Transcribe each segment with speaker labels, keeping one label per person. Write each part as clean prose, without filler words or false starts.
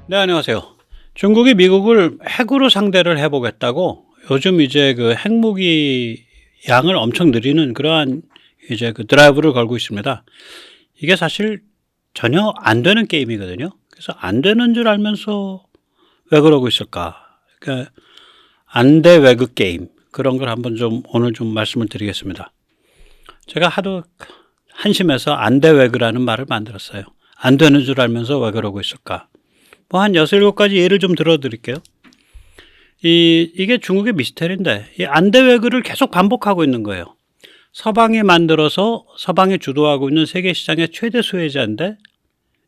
Speaker 1: 네, 안녕하세요. 중국이 미국을 핵으로 상대를 해보겠다고 요즘 이제 그 핵무기 양을 엄청 늘리는 그러한 이제 그 드라이브를 걸고 있습니다. 이게 사실 전혀 안 되는 게임이거든요. 그래서 안 되는 줄 알면서 왜 그러고 있을까? 그러니까 안 돼 외국 게임 그런 걸 한번 좀 오늘 좀 말씀을 드리겠습니다. 제가 하도 한심해서 안 돼 외국이라는 말을 만들었어요. 안 되는 줄 알면서 왜 그러고 있을까? 뭐 한 6, 7가지 예를 좀 들어 드릴게요. 이게 중국의 미스터리인데, 이 안대외교를 계속 반복하고 있는 거예요. 서방이 만들어서 서방이 주도하고 있는 세계 시장의 최대 수혜자인데,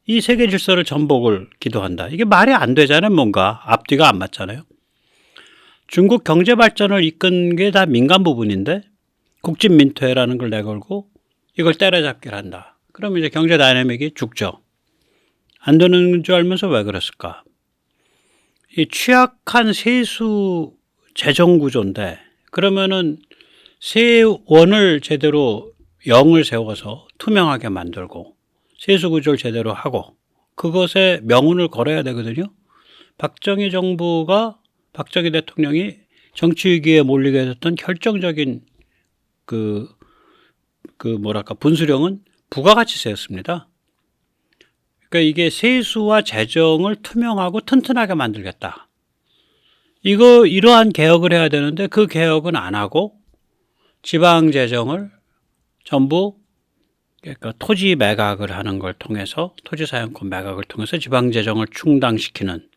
Speaker 1: 이 세계 질서를 전복을 기도한다. 이게 말이 안 되잖아요, 뭔가. 앞뒤가 안 맞잖아요. 중국 경제 발전을 이끈 게 다 민간 부분인데, 국진민퇴라는 걸 내걸고, 이걸 때려잡기를 한다. 그럼 이제 경제 다이내믹이 죽죠. 안 되는 줄 알면서 왜 그랬을까? 이 취약한 세수 재정 구조인데, 그러면은 세원을 제대로 0을 세워서 투명하게 만들고 세수 구조를 제대로 하고 그것에 명운을 걸어야 되거든요. 박정희 대통령이 정치 위기에 몰리게 됐던 결정적인 분수령은 부가가치세였습니다. 그러니까 이게 세수와 재정을 투명하고 튼튼하게 만들겠다. 이러한 개혁을 해야 되는데 그 개혁은 안 하고 지방 재정을 전부 그러니까 토지 매각을 하는 걸 통해서 토지 사용권 매각을 통해서 지방 재정을 충당시키는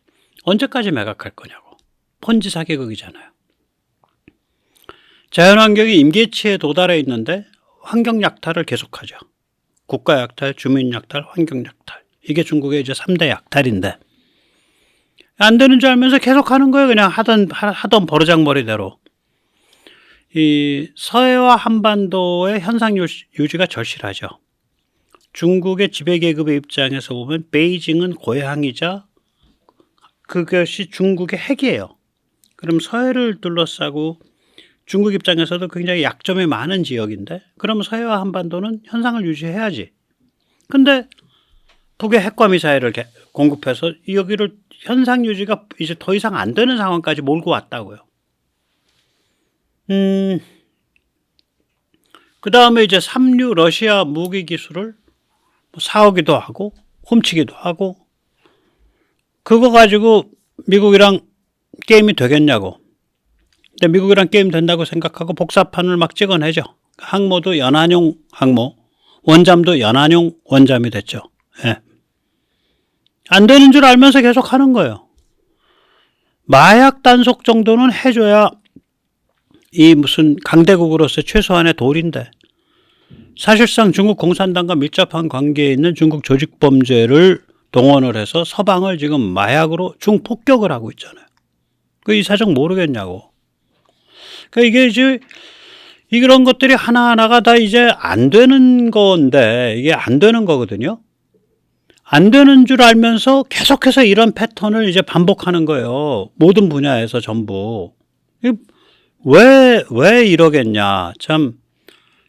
Speaker 1: 언제까지 매각할 거냐고. 폰지 사기극이잖아요. 자연환경이 임계치에 도달해 있는데 환경 약탈을 계속하죠. 국가 약탈, 주민 약탈, 환경 약탈. 이게 중국의 이제 3대 약탈인데 안 되는 줄 알면서 계속 하는 거예요. 그냥 하던 버르장머리대로. 이 서해와 한반도의 현상 유지가 절실하죠. 중국의 지배계급의 입장에서 보면 베이징은 고향이자 그것이 중국의 핵이에요. 그럼 서해를 둘러싸고 중국 입장에서도 굉장히 약점이 많은 지역인데 그럼 서해와 한반도는 현상을 유지해야지. 근데 북의 핵과 미사일을 공급해서 여기를 현상 유지가 이제 더 이상 안 되는 상황까지 몰고 왔다고요. 그 다음에 이제 삼류 러시아 무기 기술을 사오기도 하고 훔치기도 하고 그거 가지고 미국이랑 게임이 되겠냐고. 근데 미국이랑 게임 된다고 생각하고 복사판을 막 찍어내죠. 항모도 연안용 항모, 원잠도 연안용 원잠이 됐죠. 예. 안 되는 줄 알면서 계속 하는 거예요. 마약 단속 정도는 해줘야 이 무슨 강대국으로서 최소한의 도리인데 사실상 중국 공산당과 밀접한 관계에 있는 중국 조직범죄를 동원을 해서 서방을 지금 마약으로 중폭격을 하고 있잖아요. 이 사정 모르겠냐고. 그러니까 이게 이제 이런 것들이 하나하나가 다 이제 안 되는 건데 이게 안 되는 거거든요. 안 되는 줄 알면서 계속해서 이런 패턴을 이제 반복하는 거예요. 모든 분야에서 전부. 왜 이러겠냐. 참,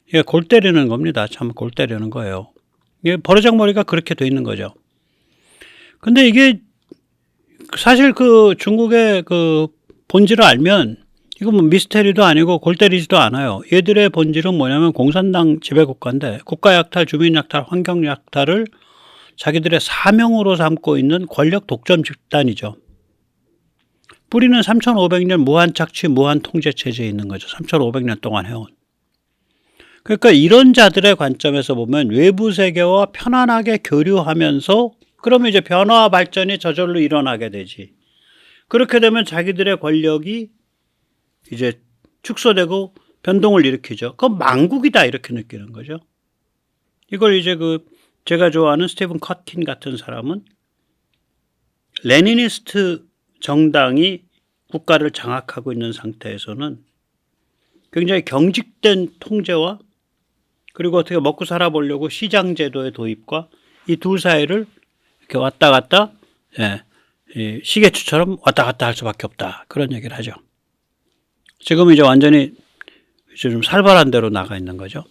Speaker 1: 이게 골 때리는 겁니다. 참, 골 때리는 거예요. 이게 버르장머리가 그렇게 돼 있는 거죠. 근데 이게 사실 그 중국의 그 본질을 알면 이거 뭐 미스테리도 아니고 골 때리지도 않아요. 얘들의 본질은 뭐냐면 공산당 지배국가인데 국가 약탈, 주민 약탈, 환경 약탈을 자기들의 사명으로 삼고 있는 권력 독점 집단이죠. 뿌리는 3,500년 무한 착취, 무한 통제 체제에 있는 거죠. 3,500년 동안 해온. 그러니까 이런 자들의 관점에서 보면 외부 세계와 편안하게 교류하면서 그러면 이제 변화와 발전이 저절로 일어나게 되지. 그렇게 되면 자기들의 권력이 이제 축소되고 변동을 일으키죠. 그건 망국이다 이렇게 느끼는 거죠. 이걸 이제 제가 좋아하는 스티븐 커틴 같은 사람은 레니니스트 정당이 국가를 장악하고 있는 상태에서는 굉장히 경직된 통제와 그리고 어떻게 먹고 살아보려고 시장제도의 도입과 이 둘 사이를 이렇게 왔다 갔다 시계추처럼 왔다 갔다 할 수밖에 없다. 그런 얘기를 하죠. 지금 이제 완전히 이제 좀 살벌한 대로 나가 있는 거죠.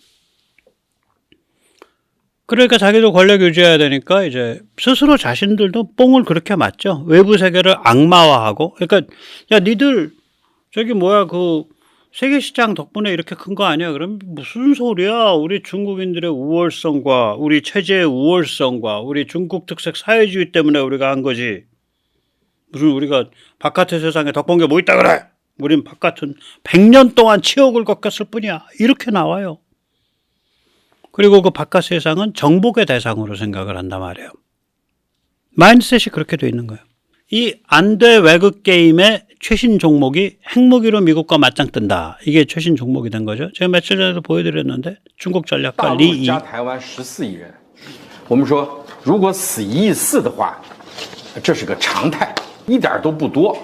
Speaker 1: 그러니까 자기도 권력 유지해야 되니까 이제 스스로 자신들도 뽕을 그렇게 맞죠. 외부 세계를 악마화하고. 그러니까 야 니들 저기 뭐야 그 세계 시장 덕분에 이렇게 큰 거 아니야? 그럼 무슨 소리야? 우리 중국인들의 우월성과 우리 체제의 우월성과 우리 중국 특색 사회주의 때문에 우리가 한 거지. 무슨 우리가 바깥의 세상에 덕본 게 뭐 있다 그래? 우린 바깥은 100년 동안 치욕을 겪었을 뿐이야. 이렇게 나와요. 그리고 그 바깥 세상은 정복의 대상으로 생각을 한단 말이에요. 마인드셋이 그렇게 돼 있는 거예요. 이 안돼 외국 게임의 최신 종목이 핵무기로 미국과 맞짱 뜬다. 이게 최신 종목이 된 거죠. 제가 며칠 전에도 보여드렸는데 중국 전략가 리이.
Speaker 2: 加台湾14亿人，我们说如果死1亿4的话，这是个常态，一点都不多。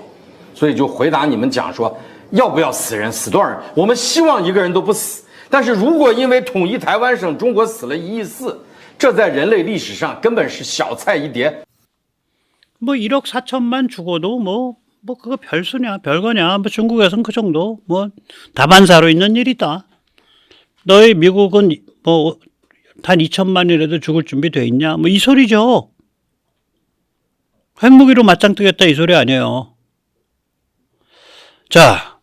Speaker 2: 所以就回答你们讲说，要不要死人，死多少人？我们希望一个人都不死。但是如果因为统一台湾省，中国死了1亿4，这在人类历史上根本是小菜一碟。
Speaker 1: 뭐 1억 4천만 죽어도 뭐 그거 별수냐 별거냐 뭐 중국에선 그 정도 뭐 다반사로 있는 일이다. 너희 미국은 뭐 단 2천만이라도 죽을 준비 돼 있냐 뭐 이 소리죠. 핵무기로 맞짱 뜨겠다 이 소리 아니에요. 자,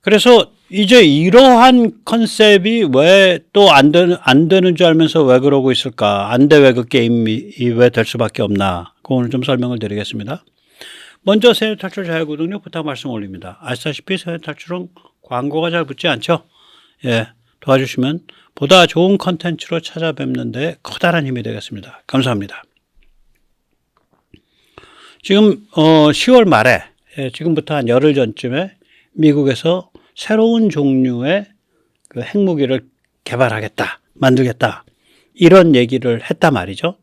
Speaker 1: 그래서 이제 이러한 컨셉이 왜 또 안 되는 줄 알면서 왜 그러고 있을까? 안돼 외국 게임이 왜 될 수밖에 없나? 그 오늘 좀 설명을 드리겠습니다. 먼저 세뇌 탈출 자유구독력 부탁 말씀 올립니다. 아시다시피 세뇌 탈출은 광고가 잘 붙지 않죠? 예, 도와주시면 보다 좋은 컨텐츠로 찾아뵙는 데 커다란 힘이 되겠습니다. 감사합니다. 지금 10월 말에 지금부터 한 열흘 전쯤에 미국에서 새로운 종류의 그 핵무기를 개발하겠다, 만들겠다 이런 얘기를 했단 말이죠.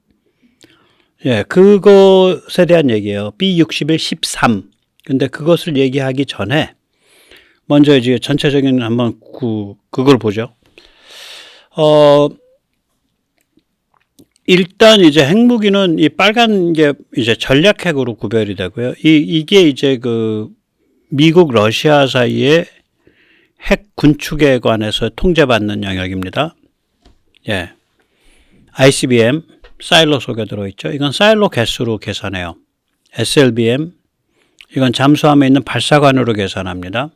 Speaker 1: 예, 그것에 대한 얘기예요. B6113. 근데 그것을 얘기하기 전에 먼저 이제 전체적인 한번 그걸 보죠. 일단 이제 핵무기는 이 빨간 게 이제 전략핵으로 구별이 되고요. 이게 이제 그 미국 러시아 사이에 핵 군축에 관해서 통제받는 영역입니다. 예. ICBM 사일로 속에 들어있죠. 이건 사일로 개수로 계산해요. SLBM 이건 잠수함에 있는 발사관으로 계산합니다.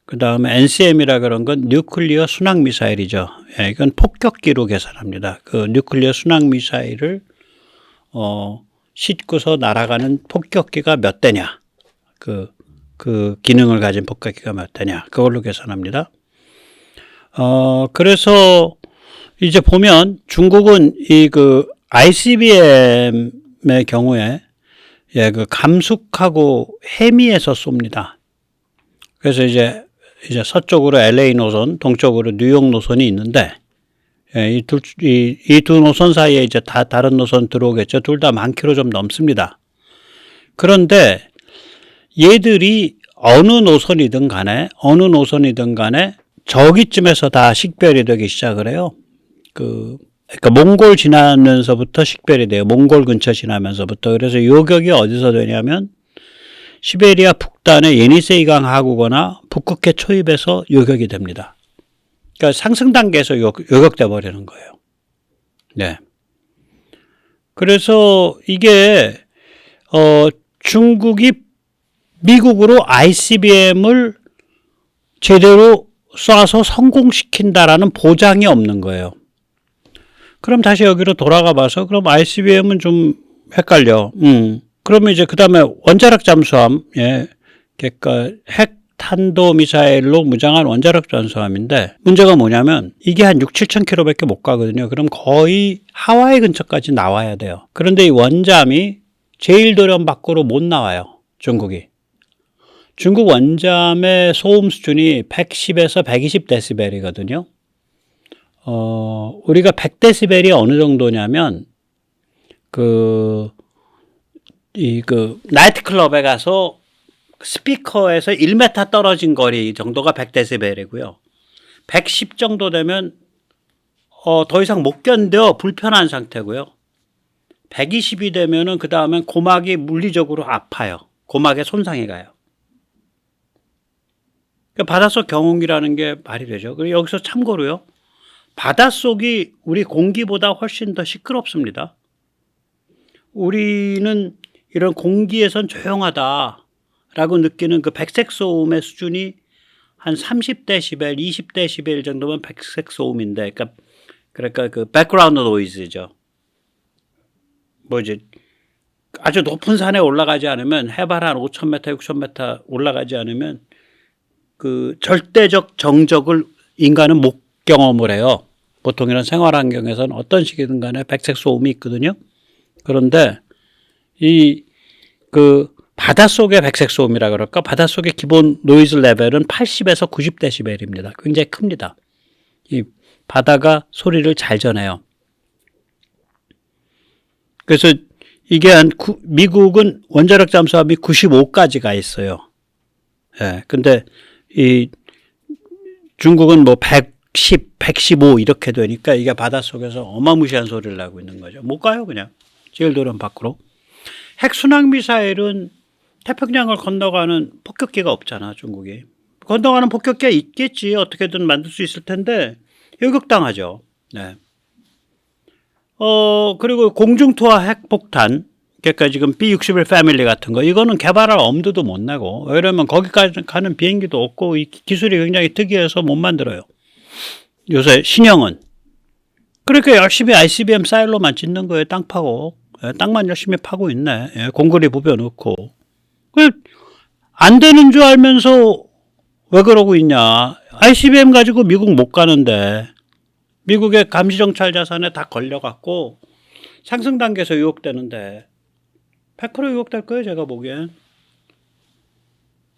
Speaker 1: 그 다음에 NCM이라 그런 건 뉴클리어 순항 미사일이죠. 예, 이건 폭격기로 계산합니다. 그 뉴클리어 순항 미사일을 싣고서 날아가는 폭격기가 몇 대냐. 그 기능을 가진 폭격기가 몇 대냐. 그걸로 계산합니다. 그래서 이제 보면 중국은 이 그 ICBM의 경우에 예, 그 감숙하고 해미에서 쏩니다. 그래서 이제 서쪽으로 LA 노선, 동쪽으로 뉴욕 노선이 있는데 예, 이 두 노선 사이에 이제 다 다른 노선 들어오겠죠. 둘 다 10,000km 좀 넘습니다. 그런데 얘들이 어느 노선이든 간에 저기쯤에서 다 식별이 되기 시작을 해요. 그러니까 몽골 지나면서부터 식별이 돼요. 몽골 근처 지나면서부터. 그래서 요격이 어디서 되냐면 시베리아 북단의 예니세이강 하구거나 북극해 초입에서 요격이 됩니다. 그러니까 상승 단계에서 요격돼 버리는 거예요. 네. 그래서 이게 중국이 미국으로 ICBM을 제대로 쏴서 성공시킨다라는 보장이 없는 거예요. 그럼 다시 여기로 돌아가 봐서 그럼 ICBM은 좀 헷갈려. 그러면 이제 그 다음에 원자력 잠수함, 예, 그러니까 핵 탄도 미사일로 무장한 원자력 잠수함인데 문제가 뭐냐면 이게 한 6-7천 km밖에 못 가거든요. 그럼 거의 하와이 근처까지 나와야 돼요. 그런데 이 원잠이 제일 도련 밖으로 못 나와요. 중국이. 중국 원잠의 소음 수준이 110에서 120dB이거든요. 우리가 100dB이 어느 정도냐면 나이트클럽에 가서 스피커에서 1m 떨어진 거리 정도가 100dB이고요. 110 정도 되면 더 이상 못 견뎌 불편한 상태고요. 120이 되면은 그 다음엔 고막이 물리적으로 아파요. 고막에 손상이 가요. 그러니까 바닷속 경운기라는 게 말이 되죠. 그리고 여기서 참고로요. 바닷속이 우리 공기보다 훨씬 더 시끄럽습니다. 우리는 이런 공기에선 조용하다라고 느끼는 그 백색 소음의 수준이 한 30데시벨, 20데시벨 정도면 백색 소음인데, 그러니까 그 백그라운드 노이즈죠. 뭐지? 아주 높은 산에 올라가지 않으면, 해발 한 5,000m, 6,000m 올라가지 않으면 그 절대적 정적을 인간은 못 경험을 해요. 보통 이런 생활 환경에서는 어떤 식이든 간에 백색 소음이 있거든요. 그런데 그 바닷속의 백색 소음이라 그럴까? 바닷속의 기본 노이즈 레벨은 80에서 90데시벨입니다. 굉장히 큽니다. 이 바다가 소리를 잘 전해요. 그래서 이게 미국은 원자력 잠수함이 95까지 가 있어요. 예. 근데 이 중국은 뭐 110, 115 이렇게 되니까 이게 바닷속에서 어마무시한 소리를 나고 있는 거죠. 못 가요, 그냥. 제일도련 밖으로. 핵순항 미사일은 태평양을 건너가는 폭격기가 없잖아, 중국이. 건너가는 폭격기가 있겠지. 어떻게든 만들 수 있을 텐데 요격당하죠. 네. 그리고 공중투하 핵폭탄, 그러니까 지금 B-61 패밀리 같은 거, 이거는 개발할 엄두도 못 내고, 왜냐면 거기까지 가는 비행기도 없고, 이 기술이 굉장히 특이해서 못 만들어요. 요새 신형은. 그러니까 열심히 ICBM 사일로만 짓는 거예요, 땅 파고. 땅만 열심히 파고 있네. 공거리 부벼 넣고. 안 되는 줄 알면서 왜 그러고 있냐. ICBM 가지고 미국 못 가는데, 미국의 감시정찰 자산에 다 걸려갖고 상승 단계에서 유혹되는데 100% 유혹될 거예요, 제가 보기엔.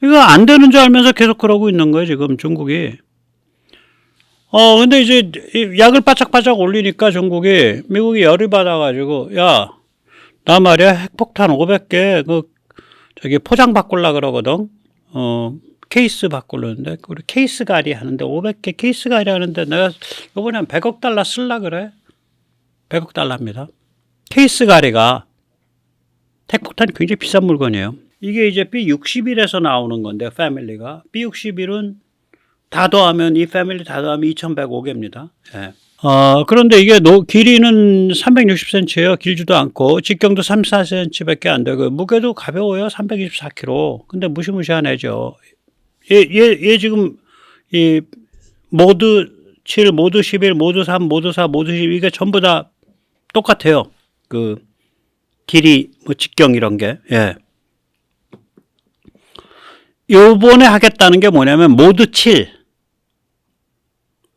Speaker 1: 이거 안 되는 줄 알면서 계속 그러고 있는 거예요, 지금 중국이. 근데 이제 약을 바짝바짝 올리니까 중국이, 미국이 열이 받아가지고, 야, 나 말이야, 핵폭탄 500개, 저기 포장 바꾸려 그러거든. 케이스 바꾸려는데, 우리 케이스 가리 하는데, 500개 케이스 가리 하는데, 내가 이번에 한 100억 달러 쓸라 그래? 100억 달러입니다. 케이스 가리가, 핵폭탄이 굉장히 비싼 물건이에요. 이게 이제 B-61에서 나오는 건데, 패밀리가. B-61은 다 더하면, 이 패밀리 다 더하면 2105개입니다. 예. 그런데 이게 길이는 360cm예요. 길지도 않고, 직경도 34cm 밖에 안 되고, 무게도 가벼워요. 324kg. 근데 무시무시한 애죠. 얘 지금, 모드 7, 모드 11, 모드 3, 모드 4, 모드 10, 이게 전부 다 똑같아요. 길이, 직경 이런 게, 예. 요번에 하겠다는 게 뭐냐면, 모드 7를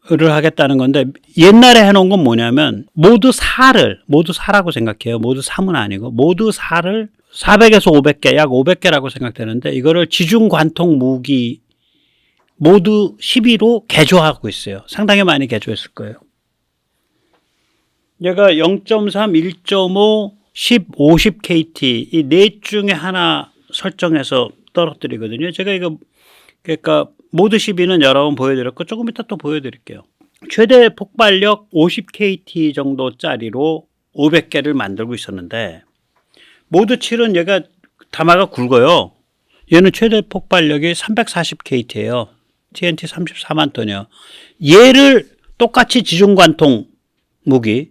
Speaker 1: 하겠다는 건데, 옛날에 해놓은 건 뭐냐면, 모드 4라고 생각해요. 모드 3은 아니고, 모드 4를 400에서 500개, 약 500개라고 생각되는데, 이거를 지중관통 무기 모드 12로 개조하고 있어요. 상당히 많이 개조했을 거예요. 얘가 0.3, 1.5, 10, 50KT 이 넷 중에 하나 설정해서 떨어뜨리거든요. 제가 그러니까 모드 12는 여러 번 보여드렸고, 조금 이따 또 보여드릴게요. 최대 폭발력 50KT 정도짜리로 500개를 만들고 있었는데, 모드 7은 얘가 담화가 굵어요. 얘는 최대 폭발력이 340KT예요. TNT 34만 톤이요. 얘를 똑같이 지중관통 무기로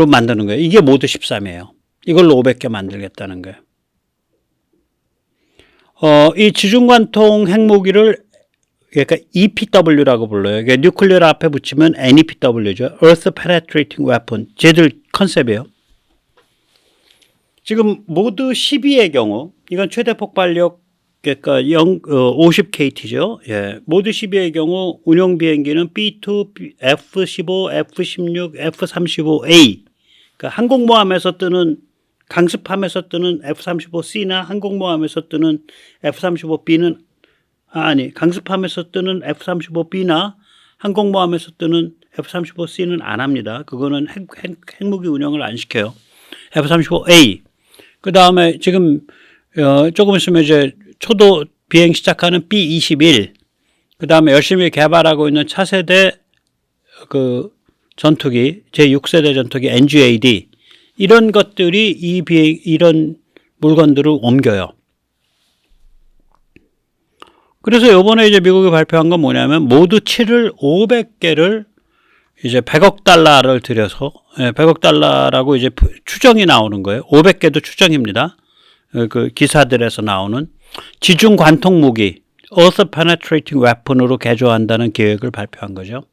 Speaker 1: 만드는 거예요. 이게 모드 13이에요. 이걸로 500개 만들겠다는 거예요. 이 지중관통 핵무기를, 그러니까 EPW라고 불러요. 그러니까 뉴클리어 앞에 붙이면 NEPW죠. Earth Penetrating Weapon. 쟤들 컨셉이에요. 지금 모드 12의 경우, 이건 최대 폭발력, 그러니까 50KT죠. 예. 모드 12의 경우 운용 비행기는 B2, F-15, F-16, F-35A. 그러니까 항공모함에서 뜨는, 강습함에서 뜨는 F-35C나 항공모함에서 뜨는 F-35B는, 강습함에서 뜨는 F-35B나 항공모함에서 뜨는 F-35C는 안 합니다. 그거는 핵무기 운영을 안 시켜요. F-35A. 그 다음에 지금, 조금 있으면 이제 초도 비행 시작하는 B-21. 그 다음에 열심히 개발하고 있는 차세대 전투기, 제6세대 전투기 NGAD. 이런 것들이 이런 물건들을 옮겨요. 그래서 이번에 이제 미국이 발표한 건 뭐냐면, 모드 7을 500개를 이제 100억 달러를 들여서 100억 달러라고 이제 추정이 나오는 거예요. 500개도 추정입니다. 그 기사들에서 나오는 지중 관통 무기 Earth Penetrating Weapon으로 개조한다는 계획을 발표한 거죠.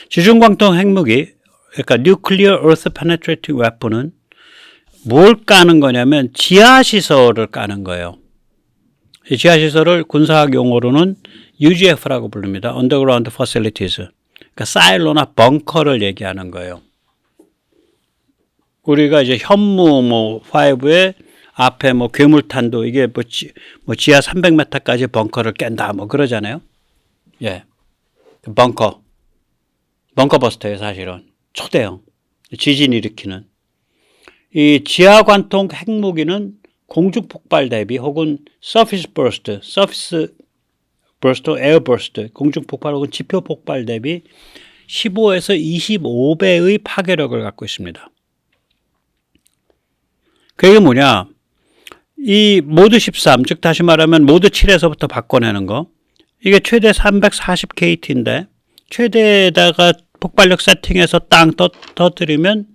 Speaker 1: 지중 관통 핵무기 그러니까 Nuclear Earth Penetrating Weapon은 뭘 까는 거냐면 지하시설을 까는 거예요. 이 지하시설을 군사학 용어로는 UGF라고 부릅니다. Underground Facilities. 그러니까 사일로나 벙커를 얘기하는 거예요. 우리가 이제 현무 뭐 5에 앞에 뭐 괴물탄도 이게 뭐 지하 300m까지 벙커를 깬다 뭐 그러잖아요. 예. 벙커버스터예요, 사실은. 초대형. 지진 일으키는. 이 지하 관통 핵무기는 공중 폭발 대비 혹은 surface burst, air burst, 공중 폭발 혹은 지표 폭발 대비 15에서 25배의 파괴력을 갖고 있습니다. 그게 뭐냐? 이 모드 13, 즉 다시 말하면 모드 7에서부터 바꿔내는 거. 이게 최대 340KT인데 최대에다가 폭발력 세팅해서 땅 터뜨리면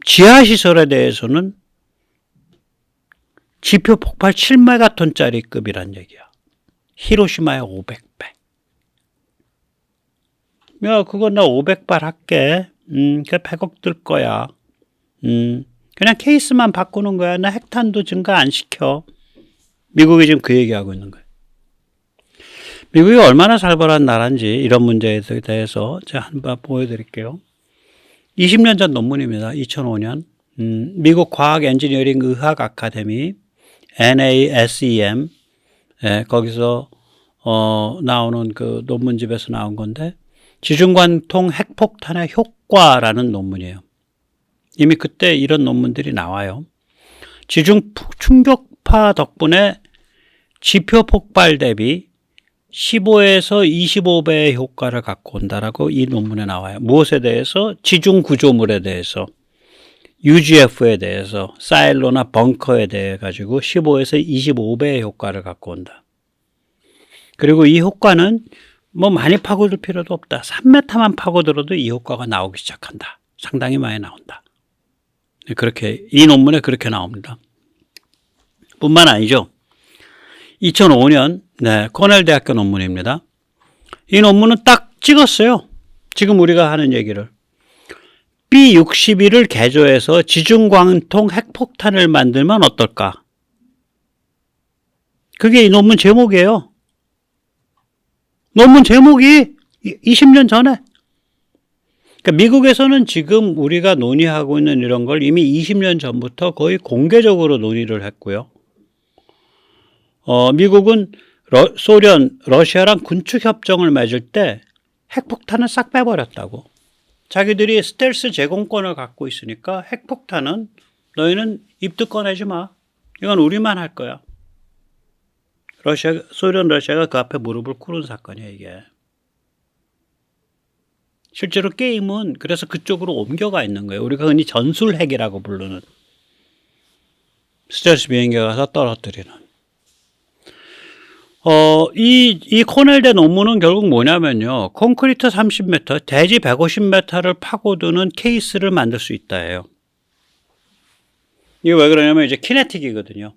Speaker 1: 지하시설에 대해서는 지표 폭발 7메가톤짜리 급이란 얘기야. 히로시마의 500배. 야, 그거 나 500발 할게. 그 100억 들 거야. 그냥 케이스만 바꾸는 거야. 나 핵탄도 증가 안 시켜. 미국이 지금 그 얘기하고 있는 거예요. 미국이 얼마나 살벌한 나라인지 이런 문제에 대해서 제가 한번 보여드릴게요. 20년 전 논문입니다. 2005년. 미국 과학 엔지니어링 의학 아카데미 NASEM 거기서 나오는 그 논문집에서 나온 건데 지중관통 핵폭탄의 효과라는 논문이에요. 이미 그때 이런 논문들이 나와요. 지중 충격파 덕분에 지표 폭발 대비 15에서 25배의 효과를 갖고 온다라고 이 논문에 나와요. 무엇에 대해서? 지중 구조물에 대해서, UGF에 대해서, 사일로나 벙커에 대해 가지고 15에서 25배의 효과를 갖고 온다. 그리고 이 효과는 뭐 많이 파고들 필요도 없다. 3m만 파고들어도 이 효과가 나오기 시작한다. 상당히 많이 나온다. 그렇게 이 논문에 그렇게 나옵니다. 뿐만 아니죠. 2005년 코넬 대학교 논문입니다. 이 논문은 딱 찍었어요. 지금 우리가 하는 얘기를. B-61을 개조해서 지중관통 핵폭탄을 만들면 어떨까? 그게 이 논문 제목이에요. 논문 제목이 20년 전에. 그러니까 미국에서는 지금 우리가 논의하고 있는 이런 걸 이미 20년 전부터 거의 공개적으로 논의를 했고요. 미국은 소련, 러시아랑 군축 협정을 맺을 때 핵폭탄을 싹 빼버렸다고. 자기들이 스텔스 제공권을 갖고 있으니까 핵폭탄은 너희는 입도 꺼내지 마. 이건 우리만 할 거야. 소련, 러시아가 그 앞에 무릎을 꿇은 사건이야, 이게. 실제로 게임은 그래서 그쪽으로 옮겨가 있는 거예요. 우리가 흔히 전술핵이라고 부르는. 스텔스 비행기가 가서 떨어뜨리는. 이 코넬대 논문은 결국 뭐냐면요. 콘크리트 30m, 대지 150m를 파고드는 케이스를 만들 수 있다예요. 이게 왜 그러냐면 이제 키네틱이거든요.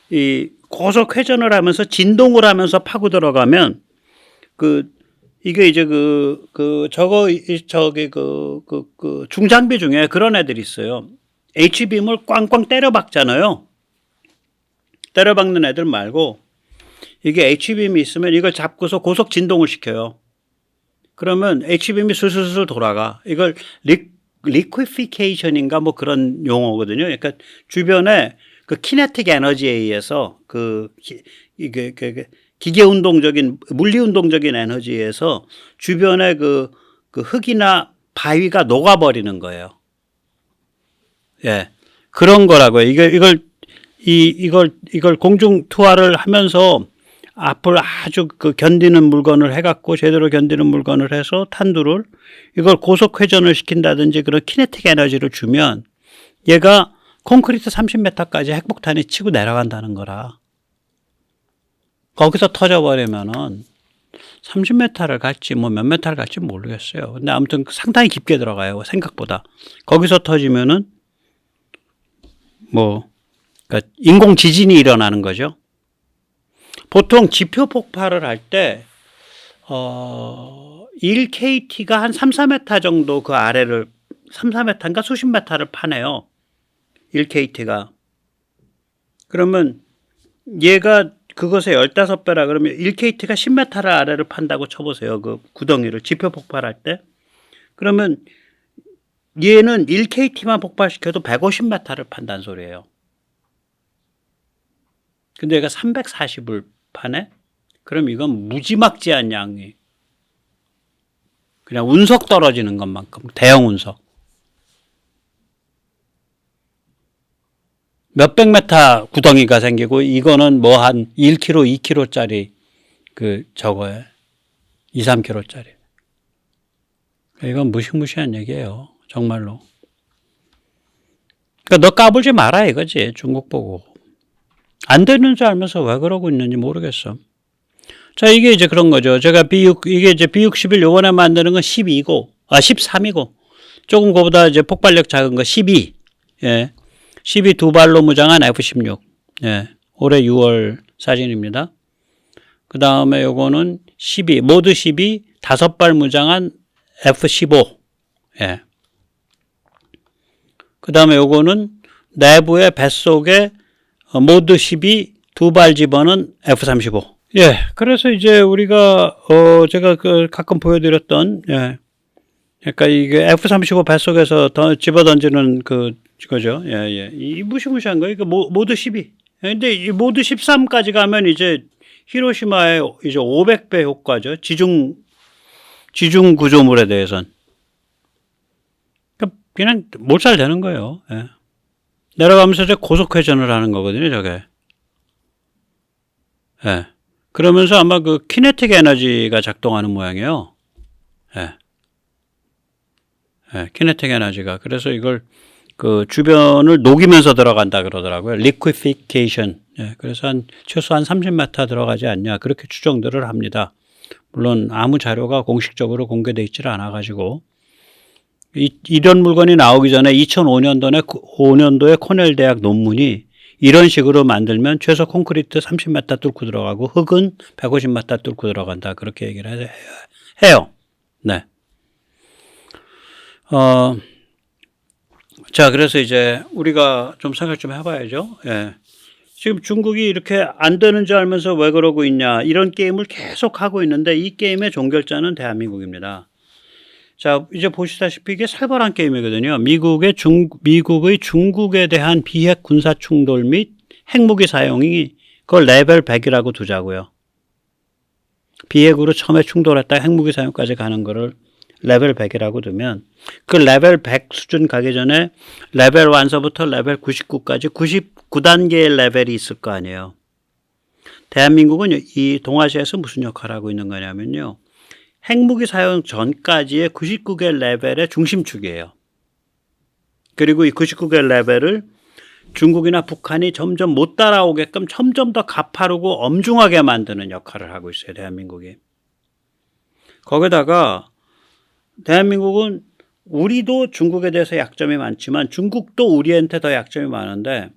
Speaker 1: 이 고속 회전을 하면서 진동을 하면서 파고 들어가면 이게 이제 중장비 중에 그런 애들이 있어요. H빔을 꽝꽝 때려 박잖아요. 때려 박는 애들 말고 이게 H빔이 있으면 이걸 잡고서 고속 진동을 시켜요. 그러면 H빔이 술술술 돌아가. 이걸 리퀴피케이션인가 뭐 그런 용어거든요. 그러니까 주변에 그 키네틱 에너지에 의해서 기계 운동적인 물리 운동적인 에너지에서 주변에 그 흙이나 바위가 녹아버리는 거예요. 예. 그런 거라고요. 이걸 공중 투하를 하면서 앞을 아주 견디는 물건을 해갖고 제대로 견디는 물건을 해서 탄두를 이걸 고속 회전을 시킨다든지 그런 키네틱 에너지를 주면 얘가 콘크리트 30m까지 핵폭탄이 치고 내려간다는 거라. 거기서 터져버리면은 30m를 갈지 뭐 몇 m를 갈지 모르겠어요. 근데 아무튼 상당히 깊게 들어가요. 생각보다. 거기서 터지면은 뭐 그러니까 인공 지진이 일어나는 거죠. 보통 지표 폭발을 할 때 1KT가 한 3, 4m 정도 그 아래를 3, 4m인가 수십 m를 파내요. 1KT가. 그러면 얘가 그것의 15배라 그러면 1KT가 10m를 아래를 판다고 쳐보세요. 그 구덩이를 지표 폭발할 때. 그러면 얘는 1KT만 폭발시켜도 150m를 판다는 소리예요. 근데 얘가 340을 파네? 그럼 이건 무지막지한 양이 그냥 운석 떨어지는 것만큼 대형 운석. 몇백 메타 구덩이가 생기고 이거는 뭐 한 1km, 2km짜리 그 저거에 2, 3km짜리. 이건 무시무시한 얘기예요. 정말로. 그러니까 너 까불지 마라 이거지. 중국 보고. 안 되는 줄 알면서 왜 그러고 있는지 모르겠어. 자, 이게 이제 그런 거죠. 제가 이게 이제 B61 요번에 만드는 건 12고, 13이고, 조금 그보다 이제 폭발력 작은 거 12. 예. 12 두 발로 무장한 F16. 예. 올해 6월 사진입니다. 그 다음에 요거는 12, 모드 12, 5발 무장한 F15. 예. 그 다음에 요거는 내부의 뱃속에 모드 12 두 발 집어넣은 F35. 예. 그래서 이제 우리가, 제가 가끔 보여드렸던, 예. 그러니까 이게 F35 뱃속에서 집어 던지는 그거죠. 예, 예. 이 무시무시한 거예요. 그 모드 12. 근데 이 모드 13까지 가면 이제 히로시마의 이제 500배 효과죠. 지중 구조물에 대해서는. 그냥 몰살 되는 거예요. 예. 내려가면서 이제 고속회전을 하는 거거든요, 저게. 예. 그러면서 아마 그 키네틱 에너지가 작동하는 모양이에요. 예. 예, 키네틱 에너지가. 그래서 이걸 그 주변을 녹이면서 들어간다 그러더라고요. 리퀴피케이션. 예, 그래서 최소한 30m 들어가지 않냐. 그렇게 추정들을 합니다. 물론 아무 자료가 공식적으로 공개되어 있지를 않아 가지고 이런 물건이 나오기 전에 2005년도에 코넬 대학 논문이 이런 식으로 만들면 최소 콘크리트 30m 뚫고 들어가고 흙은 150m 뚫고 들어간다. 그렇게 얘기를 해요. 네. 자, 그래서 이제 우리가 좀 생각 좀 해봐야죠. 예. 지금 중국이 이렇게 안 되는 줄 알면서 왜 그러고 있냐. 이런 게임을 계속 하고 있는데 이 게임의 종결자는 대한민국입니다. 자, 이제 보시다시피 이게 살벌한 게임이거든요. 미국의 중국에 대한 비핵 군사 충돌 및 핵무기 사용이 그걸 레벨 100이라고 두자고요. 비핵으로 처음에 충돌했다 핵무기 사용까지 가는 거를 레벨 100이라고 두면 그 레벨 100 수준 가기 전에 레벨 1서부터 레벨 99까지 99단계의 레벨이 있을 거 아니에요. 대한민국은 이 동아시아에서 무슨 역할을 하고 있는 거냐면요. 핵무기 사용 전까지의 99개 레벨의 중심축이에요. 그리고 이 99개 레벨을 중국이나 북한이 점점 못 따라오게끔 점점 더 가파르고 엄중하게 만드는 역할을 하고 있어요. 대한민국이. 거기다가 대한민국은 우리도 중국에 대해서 약점이 많지만 중국도 우리한테 더 약점이 많은데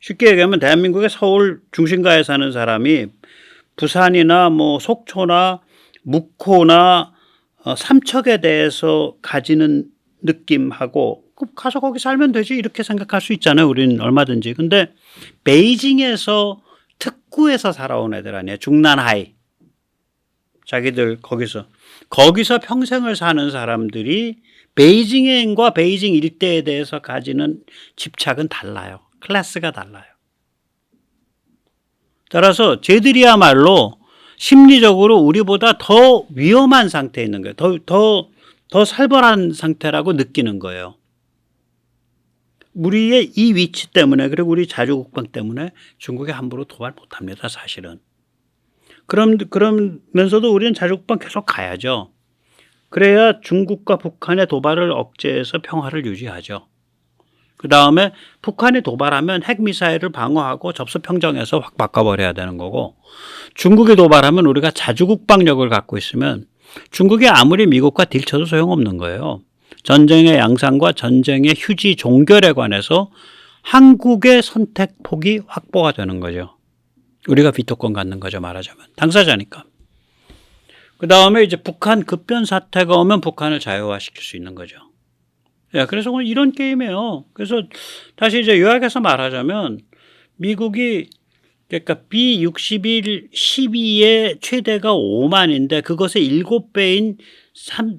Speaker 1: 쉽게 얘기하면 대한민국의 서울 중심가에 사는 사람이 부산이나 뭐 속초나 묵호나 삼척에 대해서 가지는 느낌하고 가서 거기 살면 되지 이렇게 생각할 수 있잖아요. 우리는 얼마든지. 근데 베이징에서 특구에서 살아온 애들 아니에요. 중난하이. 자기들 거기서 평생을 사는 사람들이 베이징과 베이징 일대에 대해서 가지는 집착은 달라요. 클래스가 달라요. 따라서 쟤들이야말로 심리적으로 우리보다 더 위험한 상태에 있는 거예요. 더 살벌한 상태라고 느끼는 거예요. 우리의 이 위치 때문에 그리고 우리 자주국방 때문에 중국에 함부로 도발 못합니다. 사실은. 그러면서도 우리는 자주국방 계속 가야죠. 그래야 중국과 북한의 도발을 억제해서 평화를 유지하죠. 그 다음에 북한이 도발하면 핵미사일을 방어하고 접수평정해서 확 바꿔버려야 되는 거고, 중국이 도발하면 우리가 자주국방력을 갖고 있으면 중국이 아무리 미국과 딜쳐도 소용없는 거예요. 전쟁의 양상과 전쟁의 휴지 종결에 관해서 한국의 선택폭이 확보가 되는 거죠. 우리가 비토권 갖는 거죠, 말하자면. 당사자니까. 그 다음에 이제 북한 급변 사태가 오면 북한을 자유화시킬 수 있는 거죠. 그래서 오늘 이런 게임이에요. 그래서 다시 이제 요약해서 말하자면 미국이 그러니까 B-61 12의 최대가 5만인데 그것의 7배인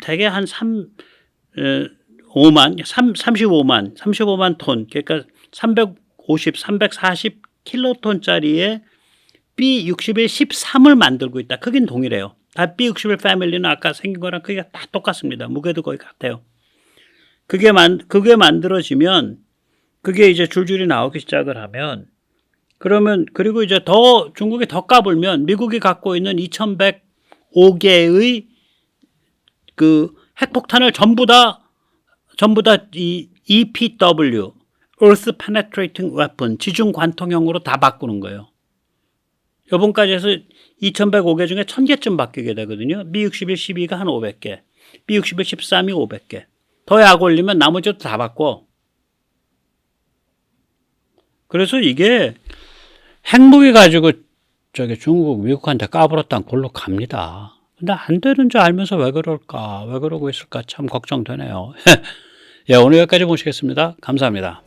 Speaker 1: 대개 한 35만 톤, 그러니까 340 킬로톤짜리의 B-61 13을 만들고 있다. 크긴 동일해요. 다 B-61 패밀리는 아까 생긴 거랑 크기가 다 똑같습니다. 무게도 거의 같아요. 그게 만들어지면 그게 이제 줄줄이 나오기 시작을 하면 그러면 그리고 이제 더 중국이 더 까불면 미국이 갖고 있는 2105개의 그 핵폭탄을 전부 다 이 EPW Earth Penetrating Weapon 지중 관통형으로 다 바꾸는 거예요. 이번까지 해서 2105개 중에 1000개쯤 바뀌게 되거든요. B-61 12가 한 500개, B-61 13이 500개. 더 약 올리면 나머지도 다 바꿔. 그래서 이게 핵무기 가지고 중국, 미국한테 까불었다는 걸로 갑니다. 근데 안 되는 줄 알면서 왜 그럴까? 왜 그러고 있을까? 참 걱정되네요. 예, 오늘 여기까지 모시겠습니다. 감사합니다.